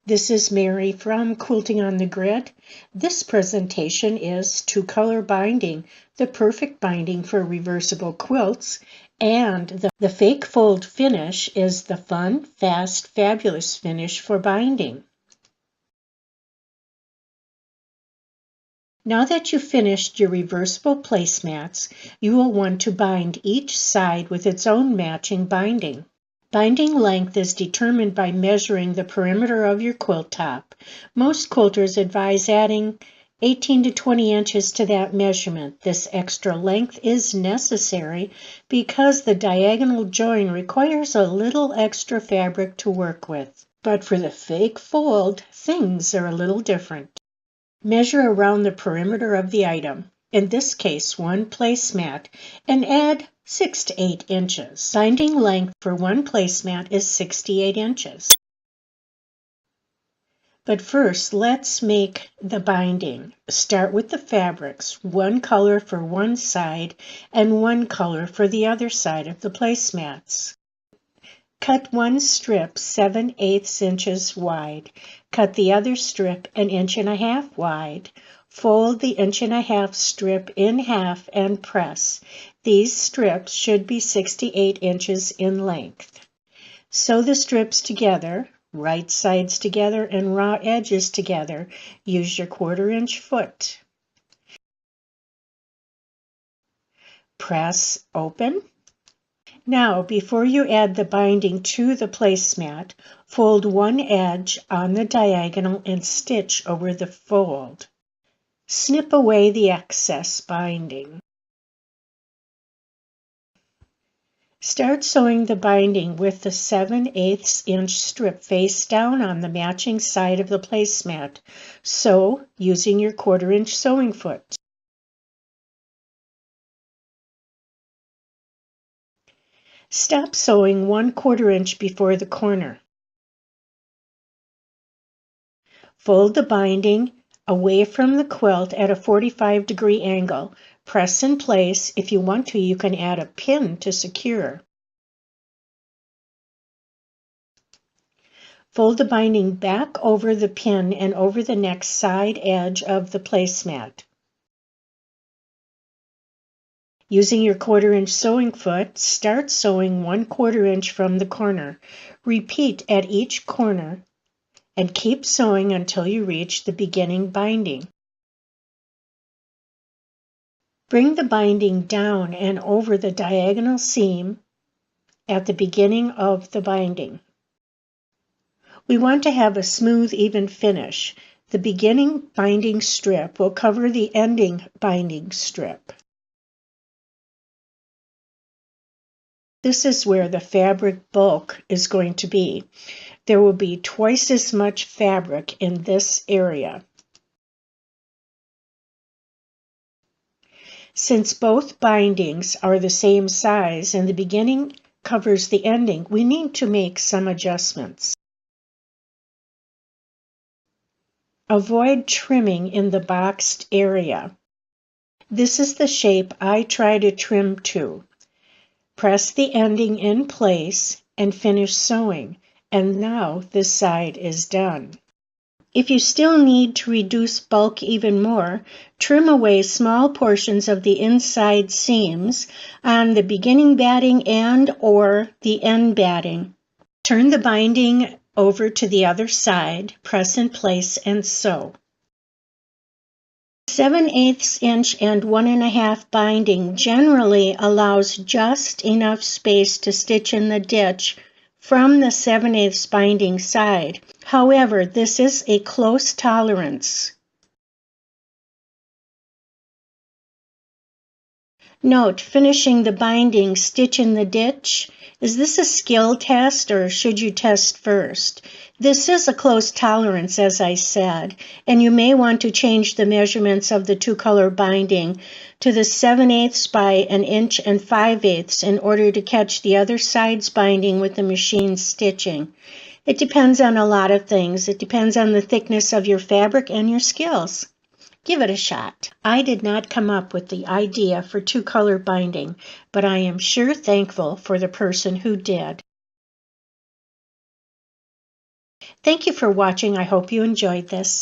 This is Mary from Quilting on the Grid. This presentation is two-color binding, the perfect binding for reversible quilts, and the fake fold finish is the fun, fast, fabulous finish for binding. Now that you've finished your reversible placemats, you will want to bind each side with its own matching binding. Binding length is determined by measuring the perimeter of your quilt top. Most quilters advise adding 18 to 20 inches to that measurement. This extra length is necessary because the diagonal join requires a little extra fabric to work with. But for the fake fold, things are a little different. Measure around the perimeter of the item, in this case one placemat, and add 6 to 8 inches. Binding length for one placemat is 68 inches. But first, let's make the binding. Start with the fabrics, one color for one side and one color for the other side of the placemats. Cut one strip 7/8 inches wide. Cut the other strip 1.5 inches wide. Fold the 1.5 inch strip in half and press. These strips should be 68 inches in length. Sew the strips together, right sides together and raw edges together. Use your 1/4 inch foot. Press open. Now, before you add the binding to the placemat, fold one edge on the diagonal and stitch over the fold. Snip away the excess binding. Start sewing the binding with the 7/8 inch strip face down on the matching side of the placemat. Sew using your 1/4 inch sewing foot. Stop sewing 1/4 inch before the corner. Fold the binding away from the quilt at a 45-degree angle. Press in place. If you want to, you can add a pin to secure. Fold the binding back over the pin and over the next side edge of the placemat. Using your 1/4 inch sewing foot, start sewing 1/4 inch from the corner. Repeat at each corner and keep sewing until you reach the beginning binding. Bring the binding down and over the diagonal seam at the beginning of the binding. We want to have a smooth, even finish. The beginning binding strip will cover the ending binding strip. This is where the fabric bulk is going to be. There will be twice as much fabric in this area. Since both bindings are the same size and the beginning covers the ending, we need to make some adjustments. Avoid trimming in the boxed area. This is the shape I try to trim to. Press the ending in place and finish sewing, and now this side is done. If you still need to reduce bulk even more, trim away small portions of the inside seams on the beginning batting and or the end batting. Turn the binding over to the other side, press in place, and sew. 7/8 inch and 1.5 binding generally allows just enough space to stitch in the ditch from the 7/8 binding side. However, this is a close tolerance. Note, finishing the binding stitch in the ditch. Is this a skill test or should you test first? This is a close tolerance, as I said, and you may want to change the measurements of the two-color binding to the 7/8 by 1.5 inches in order to catch the other side's binding with the machine stitching. It depends on a lot of things. It depends on the thickness of your fabric and your skills. Give it a shot. I did not come up with the idea for two-color binding, but I am sure thankful for the person who did. Thank you for watching. I hope you enjoyed this.